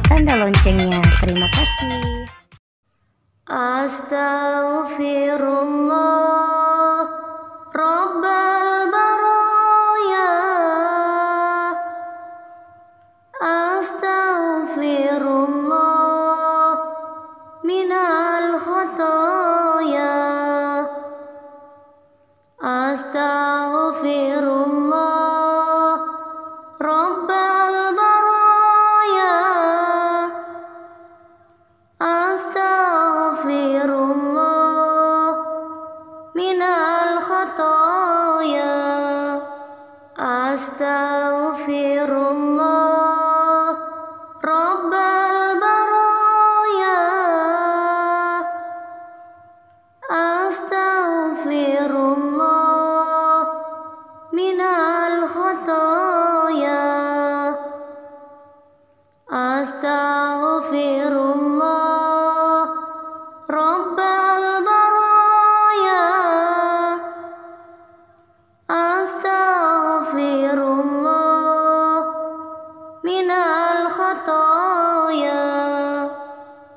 tanda loncengnya. Terima kasih. Astaghfirullah Rabbal baraya. Astaghfirullah minal khataya. Astaghfirullah Rabbal baraya. Astaghfirullah minal khataya. Astaghfirullah Rabbal baraya. Astaghfirullah minal khataya. Astaghfirullah Rabbal baraya. Astaghfirullah minal khataya.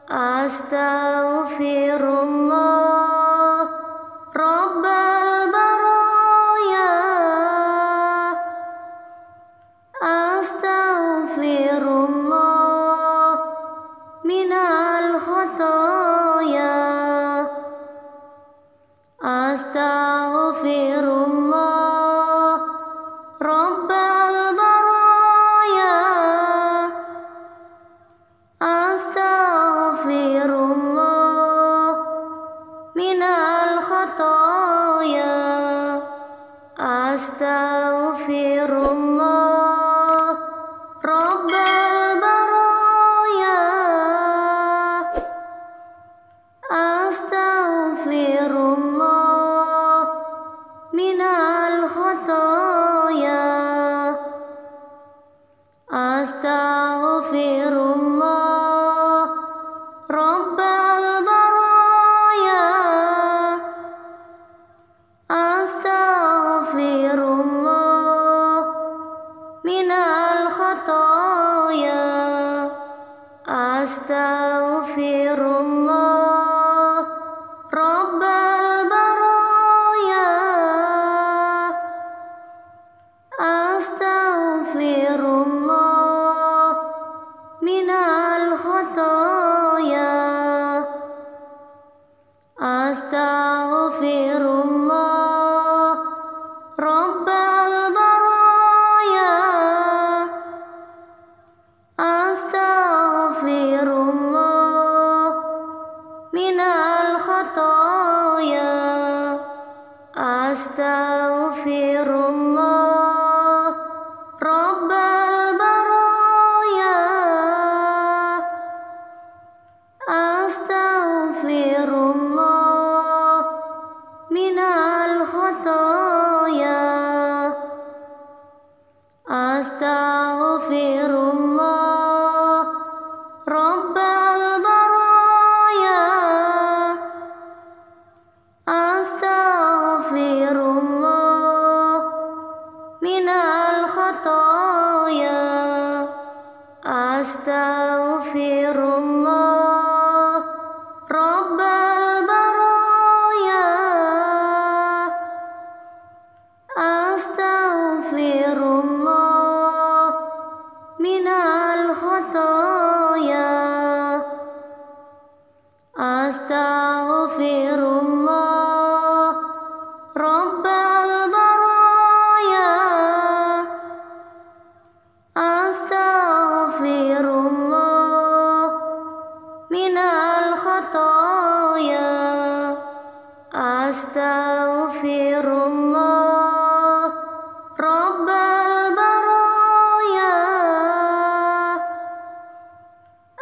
Astaghfirullah Rabbal baraya. Astaghfirullah minal khataya. Astaghfirullah Rabbal baraya. Astaghfirullah minal khataya. Astaghfirullah Rabbal baraya. Astaghfirullah minal khataya. Astaghfirullah Rabbal baraya. Astaghfirullah minal khataya. Astaghfirullah Rabbal baraya. Astaghfirullah minal khataya. Astaghfirullah Rabbal baraya. Astaghfirullah minal khataya. Astaghfirullah Rabbal baraya. Astaghfirullah minal khataya. Astaghfirullah Rabbal baraya. Astaghfirullah minal khataya. Astaghfirullah Rabbal baraya. Astaghfirullah minal khataya. Astaghfirullah Rabbal baraya. Astaghfirullah minal khataya. Astaghfirullah Rabbal baraya.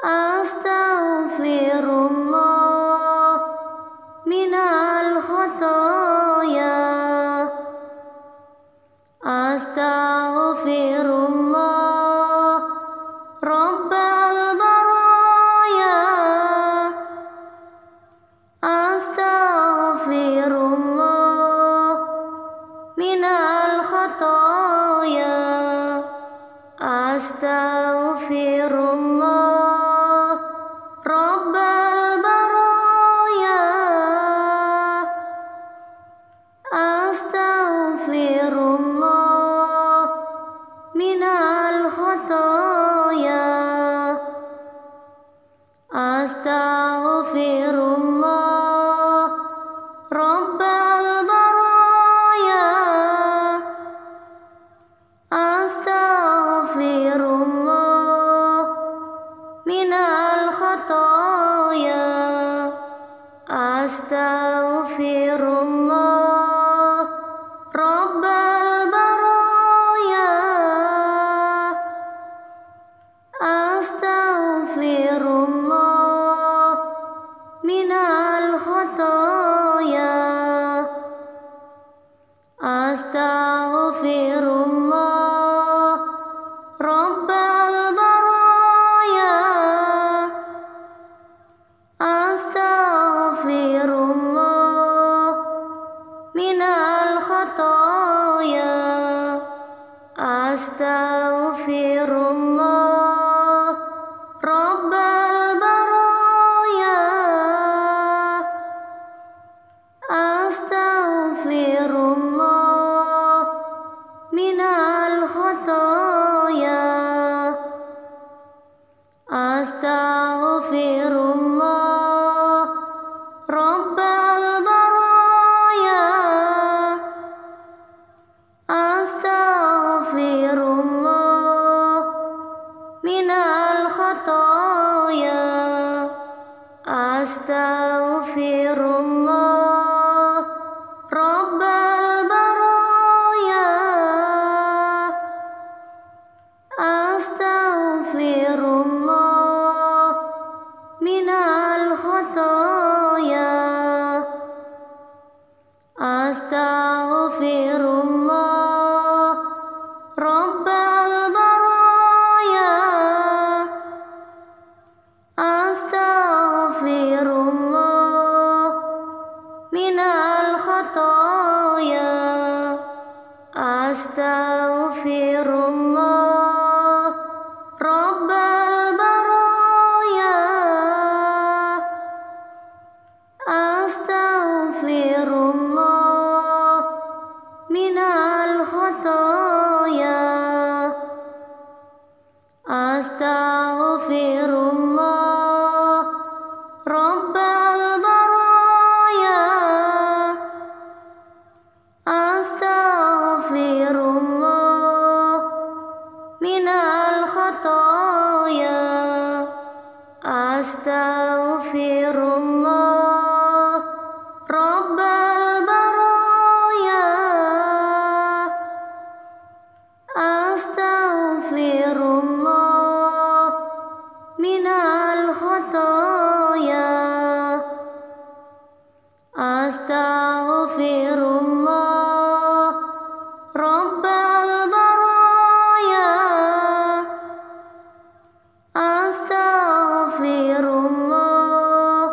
Astaghfirullah minal khataya. Astaghfirullah Rabbal baraya. Astaghfirullah Astaghfirullah Rabbal baraya. Astaghfirullah minal khataya. Astaghfirullah Rabbal baraya. Astaghfirullah minal khataya. Astaghfirullah Rabbal baraya. Astaghfirullah minal khataya. Astaghfirullah Rabbal baraya. Astaghfirullah minal khataya. Astaghfirullah Rabbal baraya. Astaghfirullah minal khataya. Astaghfirullah Rabbal baraya. Astaghfirullah minal khataya. Astaghfirullah Rabbal baraya. Astaghfirullah minal khataya. Astaghfirullah Rabbal baraya. Astaghfirullah minal khataya. Astaghfirullah Rabbal baraya. Astaghfirullah minal khataya. Astaghfirullah Rabbal baraya. Astaghfirullah minal khataya. Astaghfirullah Rabbal baraya. Astaghfirullah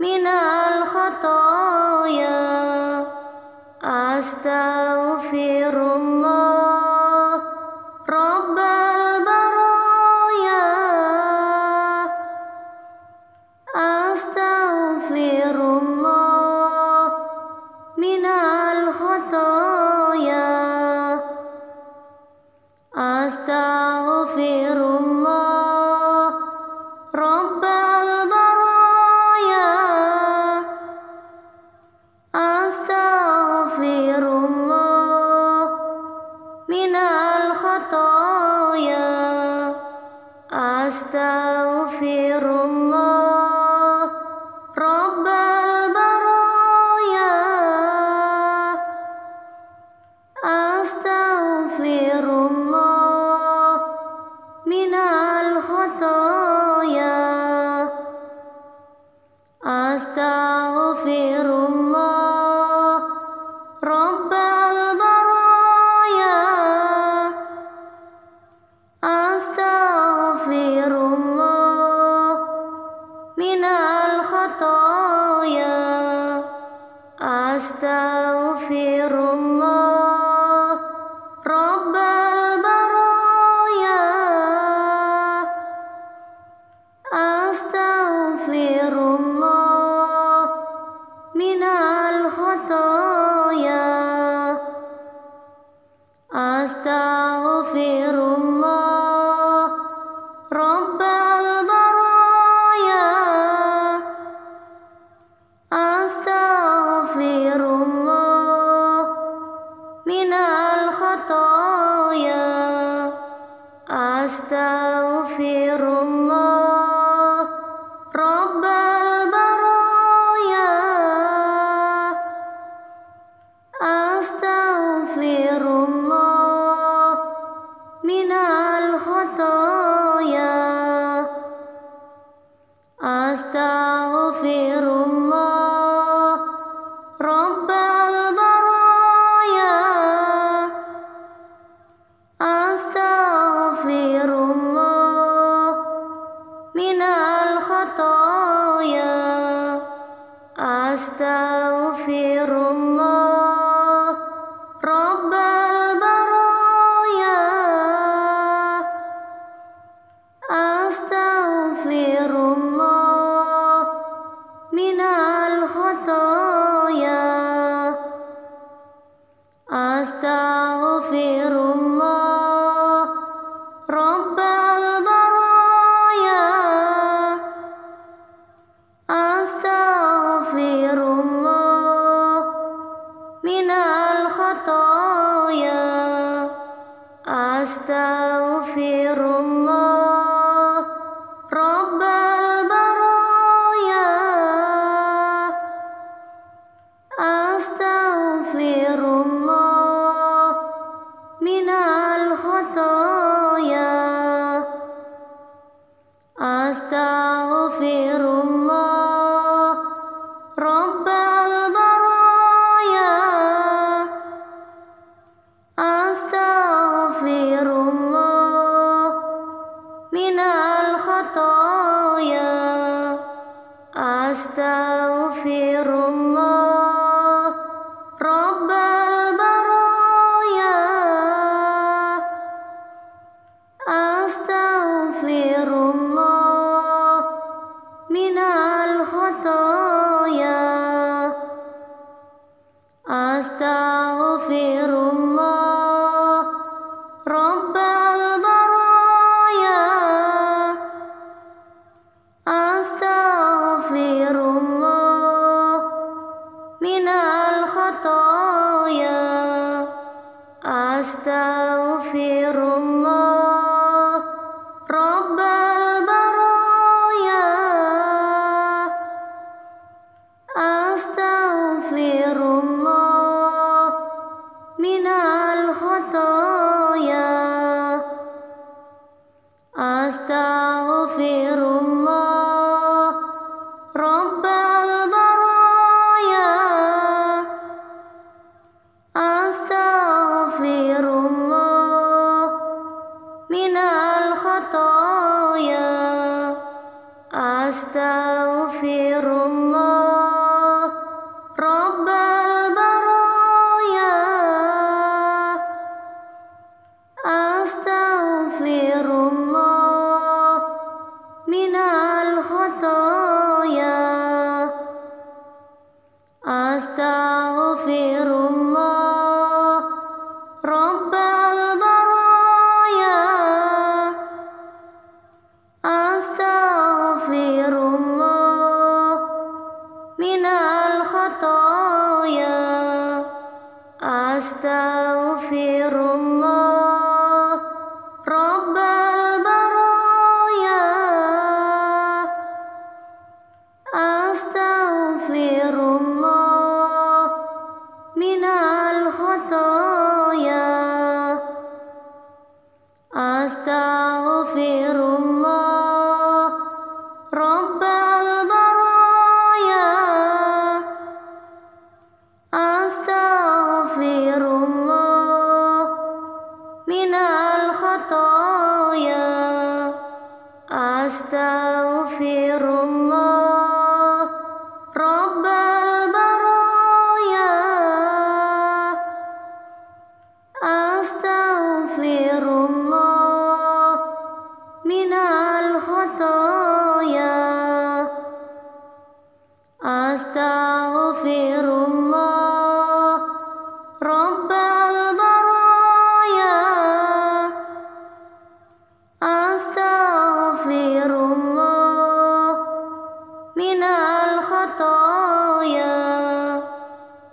minal khataya. Astaghfirullah Rabbal baraya. Astaghfirullah minal khataya. Astaghfirullah Rabbal baraya. Astaghfirullah minal khataya. Astaghfirullah Rabbal baraya. Astaghfirullah minal khataya. Astaghfirullah Rabbal baraya. Astaghfirullah minal khataya. Astaghfirullah Rabbal baraya. Astaghfirullah minal khataya. Astaghfirullah Rabbal baraya. Astaghfirullah Rabbal baraya. Astaghfirullah minal khataya. Astaghfirullah Rabbal baraya. Astaghfirullah minal khataya. Astaghfirullah Rabbal baraya. Astaghfirullah minal khataya. Astaghfirullah Rabbal baraya. Astaghfirullah minal khataya. Astaghfirullah Rabbal baraya. Astaghfirullah minal khataya. Astaghfirullah Rabbal baraya. Astaghfirullah minal khataya. Astaghfirullah Rabbal baraya. Astaghfirullah minal khataya. Astaghfirullah Rabbal baraya. Astaghfirullah minal khataya. Astaghfirullah Rabbal baraya. Astaghfirullah minal khataya. Astaghfirullah Rabbal baraya. Astaghfirullah minal khataya. Astaghfirullah Rabbal baraya. Astaghfirullah minal khataya. Astaghfirullah Rabbal baraya. Astaghfirullah minal khataya. Astaghfirullah Rabbal baraya. Astaghfirullah minal khataya. Astaghfirullah Rabbal baraya. Astaghfirullah minal khataya. Astaghfirullah Rabbal baraya. Astaghfirullah minal khataya.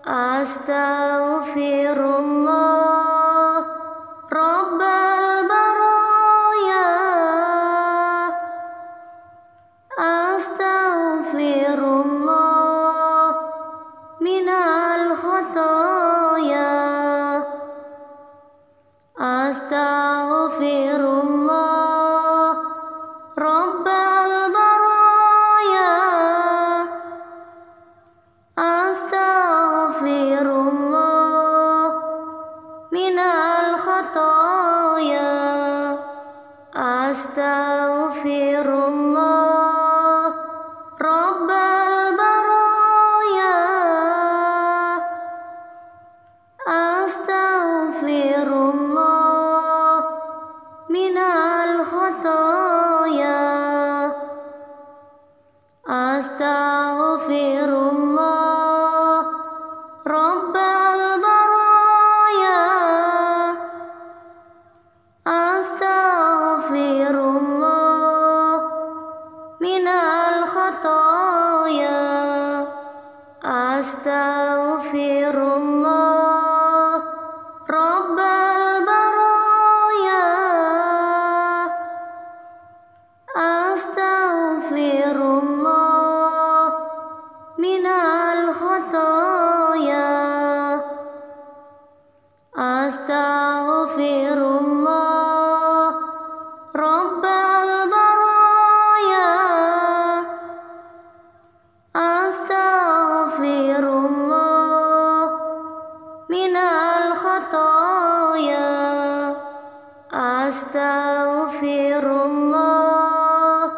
Astaghfirullah Rabbal baraya. Astaghfirullah minal khataya. Astaghfirullah Rabbal baraya. Astaghfirullah Rabbal baraya. Astaghfirullah minal khataya. Astaghfirullah Rabbal baraya. Astaghfirullah minal khataya. Astaghfirullah Rabbal baraya. Astaghfirullah minal khataya. Astaghfirullah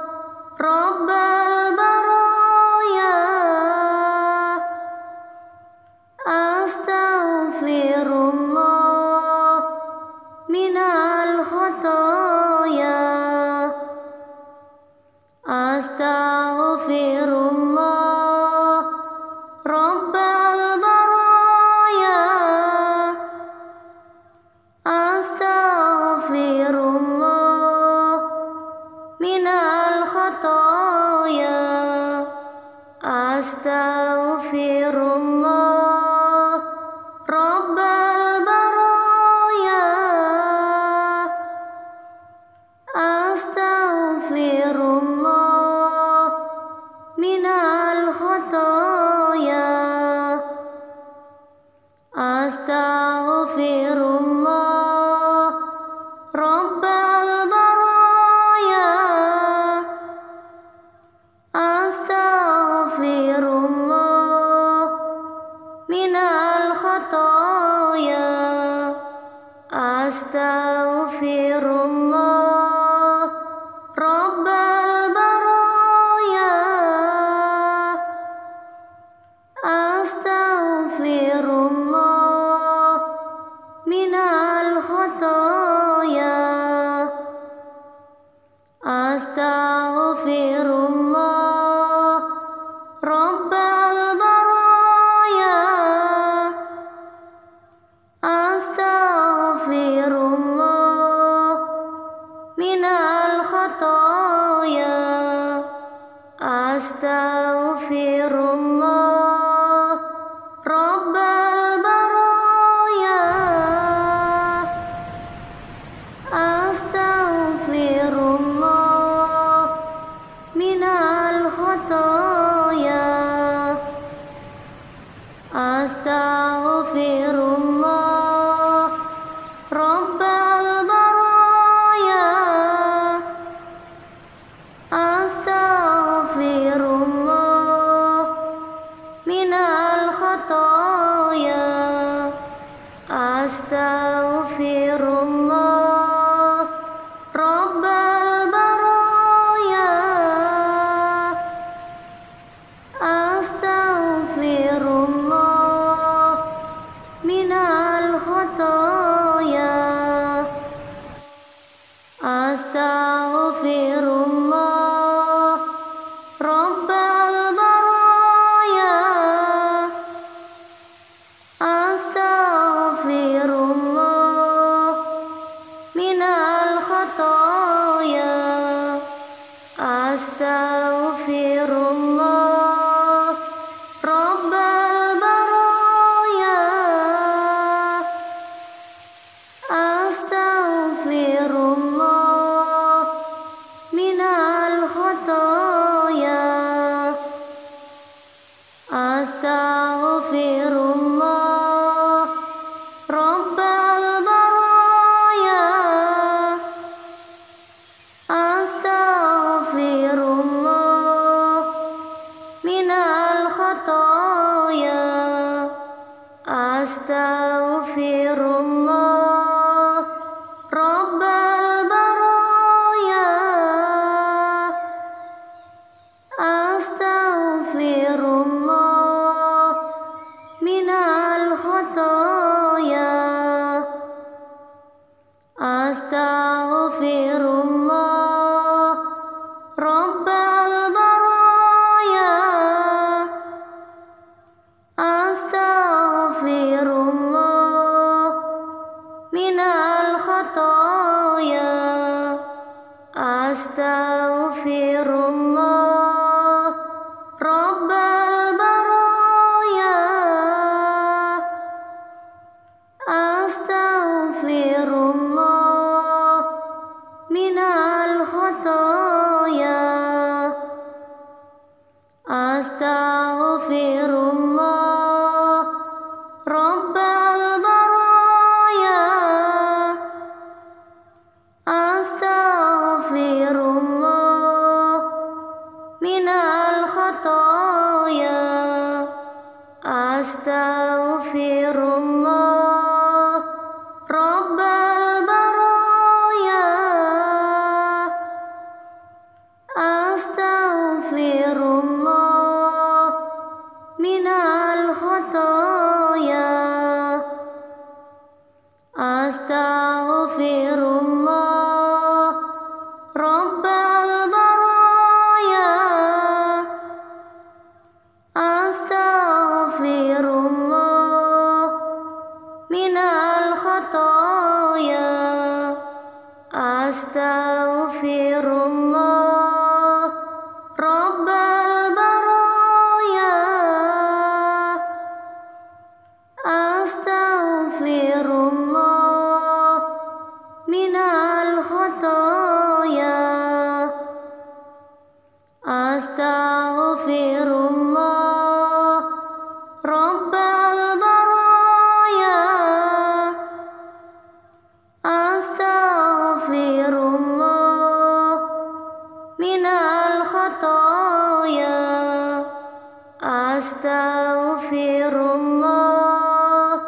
Rabbal baraya. Astaghfirullah minal khataya. Astaghfirullah Rabbal baraya. Astaghfirullah minal khataya. Astaghfirullah Rabbal baraya. Astaghfirullah minal khataya. Astaghfirullah Rabbal baraya. Astaghfirullah minal khataya. Astaghfirullah Rabbal baraya. Astaghfirullah minal khataya. Astaghfirullah Rabbal baraya. Astaghfirullah minal khataya. Astaghfirullah Rabbal baraya. Astaghfirullah minal khataya. Astaghfirullah Rabbal baraya. Astaghfirullah minal khataya. Astaghfirullah Rabbal baraya. Astaghfirullah minal khataya. Astaghfirullah Rabbal baraya. Astaghfirullah minal khataya. Astaghfirullah Rabbal baraya. Astaghfirullah minal khataya. Astaghfirullah Rabbal baraya. Astaghfirullah minal khataya. Astaghfirullah Rabbal baraya. Astaghfirullah minal khataya. Astaghfirullah Rabbal baraya. Astaghfirullah Rabbal baraya. Astaghfirullah minal khataya. Astaghfirullah Rabbal baraya. Astaghfirullah minal khataya. Astaghfirullah Rabbal baraya. Astaghfirullah minal khataya. Astaghfirullah Rabbal baraya. Astaghfirullah minal khataya. Astaghfirullah Rabbal baraya. Astaghfirullah minal khataya. Astaghfirullah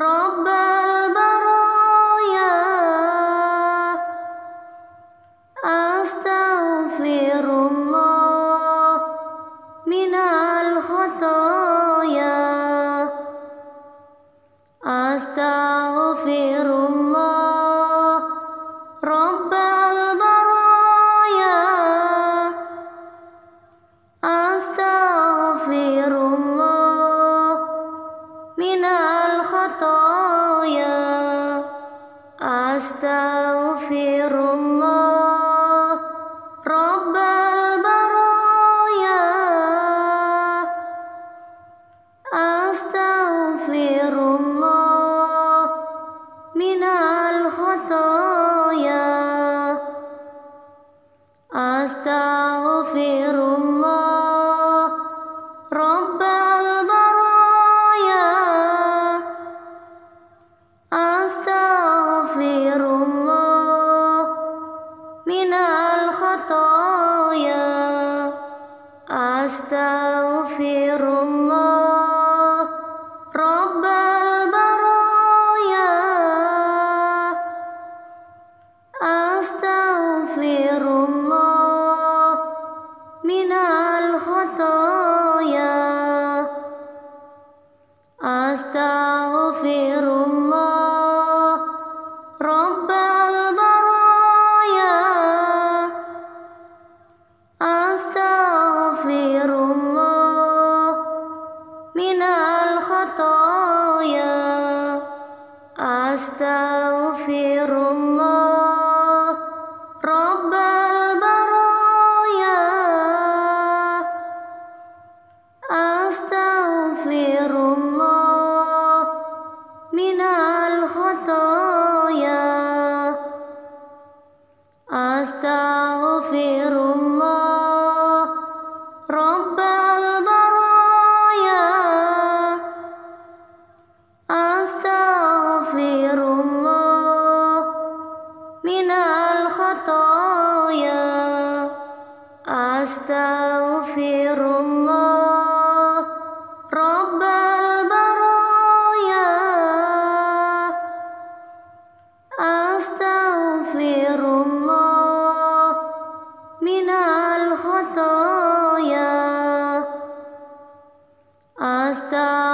Rabbal baraya. Astaghfirullah minal khataya. Astaghfirullah Rabbal baraya. Astaghfirullah minal khataya. Astaghfirullah Rabbal baraya. Astaghfirullah minal khataya. Astaghfirullah Rabbal baraya. Astaghfirullah minal khataya. Astaghfirullah Rabbal baraya. Astaghfirullah minal khataya. Astaghfirullah Rabbal baraya. Astaghfirullah minal khataya. Astaghfirullah Rabbal baraya. Astaghfirullah minal khataya. Astaghfirullah Rabbal baraya. Astaghfirullah minal khataya. Astaghfirullah Rabbal baraya. Astaghfirullah minal khataya.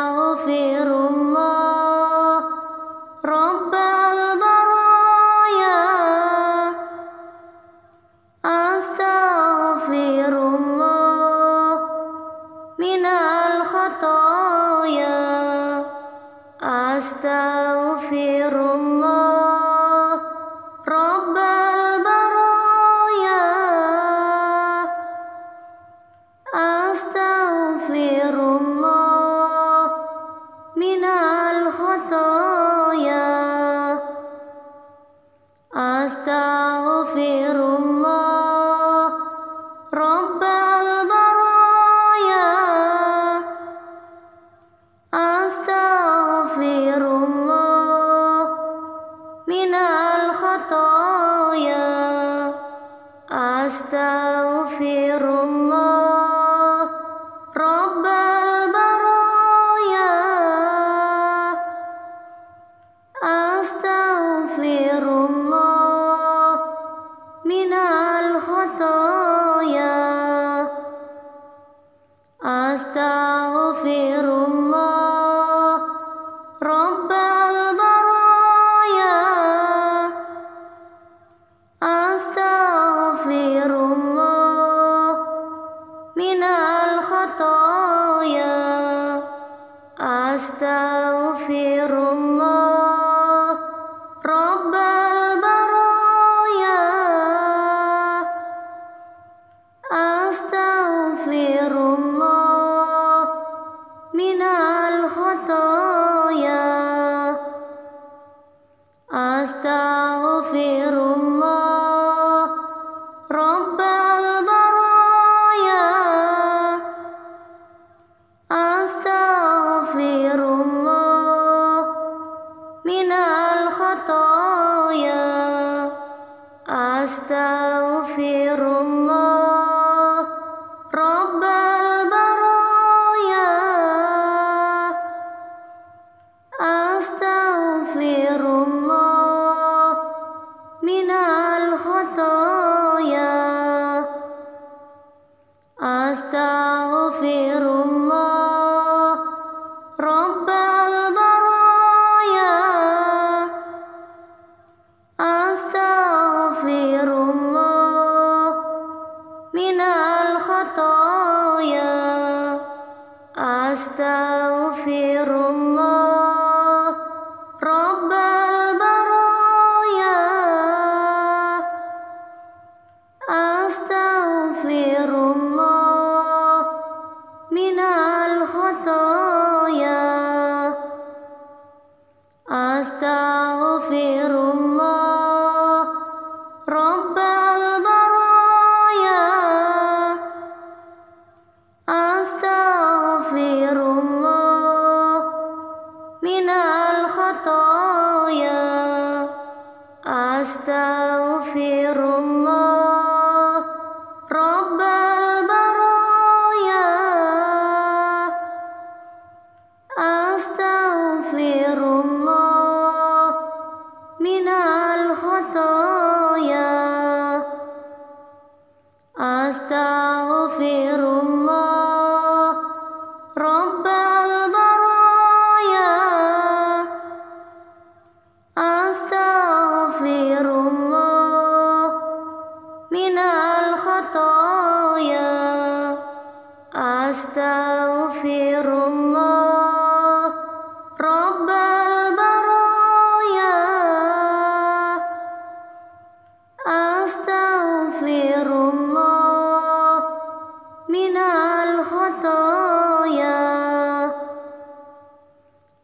Astaghfirullah Rabbal baraya. Astaghfirullah minal khataya. Astaghfirullah Rabbal baraya. Astaghfirullah minal khataya. Astaghfirullah Rabbal baraya. astaghfirullah rabbal baraya astaghfirullah minal khataya astaghfirullah rabbal baraya astaghfirullah minal khataya astaghfirullah rabbal baraya astaghfirullah minal khataya astaghfirullah rabbal baraya astaghfirullah minal khataya astaghfirullah rabbal baraya astaghfirullah minal khataya astaghfirullah rabbal baraya astaghfirullah minal khataya astaghfirullah rabbal baraya astaghfirullah minal khataya astaghfirullah rabbal baraya astaghfirullah minal khataya astaghfirullah rabbal baraya astaghfirullah minal khataya astaghfirullah rabbal baraya astaghfirullah minal khataya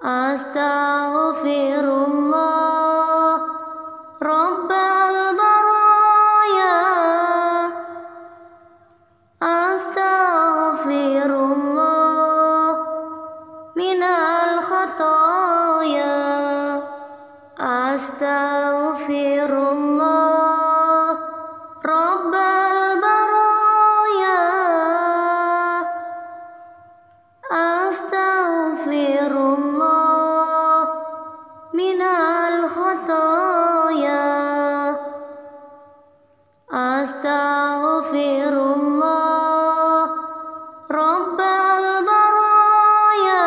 astaghfirullah rabbal baraya astaghfirullah minal khataya astaghfirullah rabbal baraya astaghfirullah minal khataya astaghfirullah rabbal baraya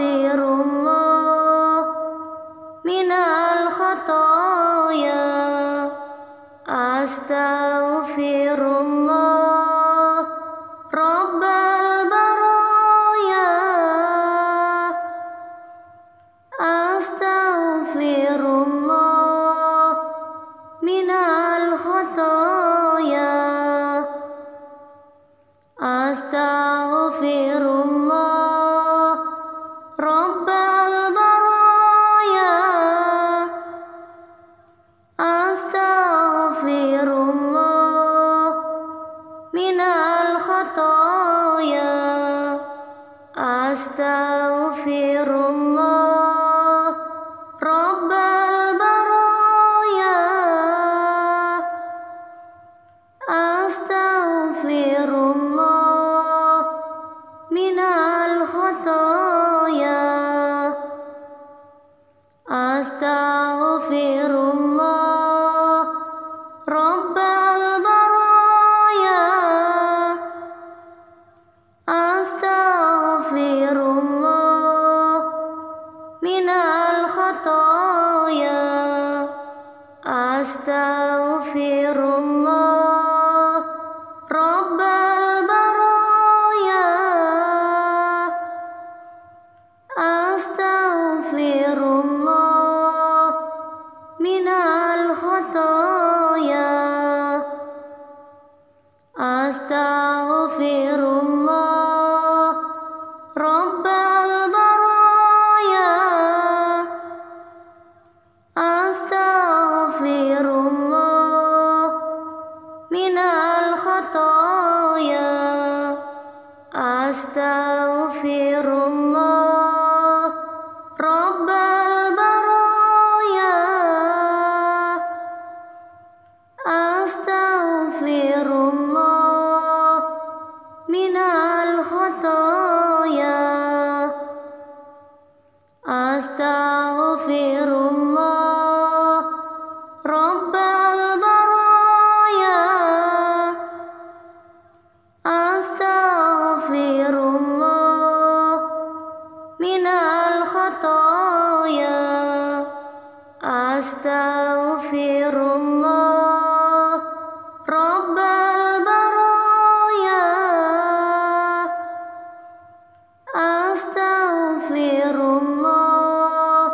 astaghfirullah minal khataya astaghfirullah rabbal baraya astaghfirullah minal khataya astaghfirullah rabbal baraya astaghfirullah minal khataya astaghfirullah rabbal baraya astaghfirullah minal khataya astaghfirullah rabbal baraya astaghfirullah rabbal baraya, astaghfirullah minal khataya, astaghfirullah rabbal baraya, astaghfirullah minal khataya, astaghfirullah rabbal baraya, astaghfirullah minal khataya, astaghfirullah rabbal baraya, astaghfirullah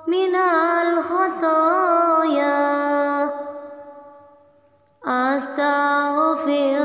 minal khataya, astaghfirullah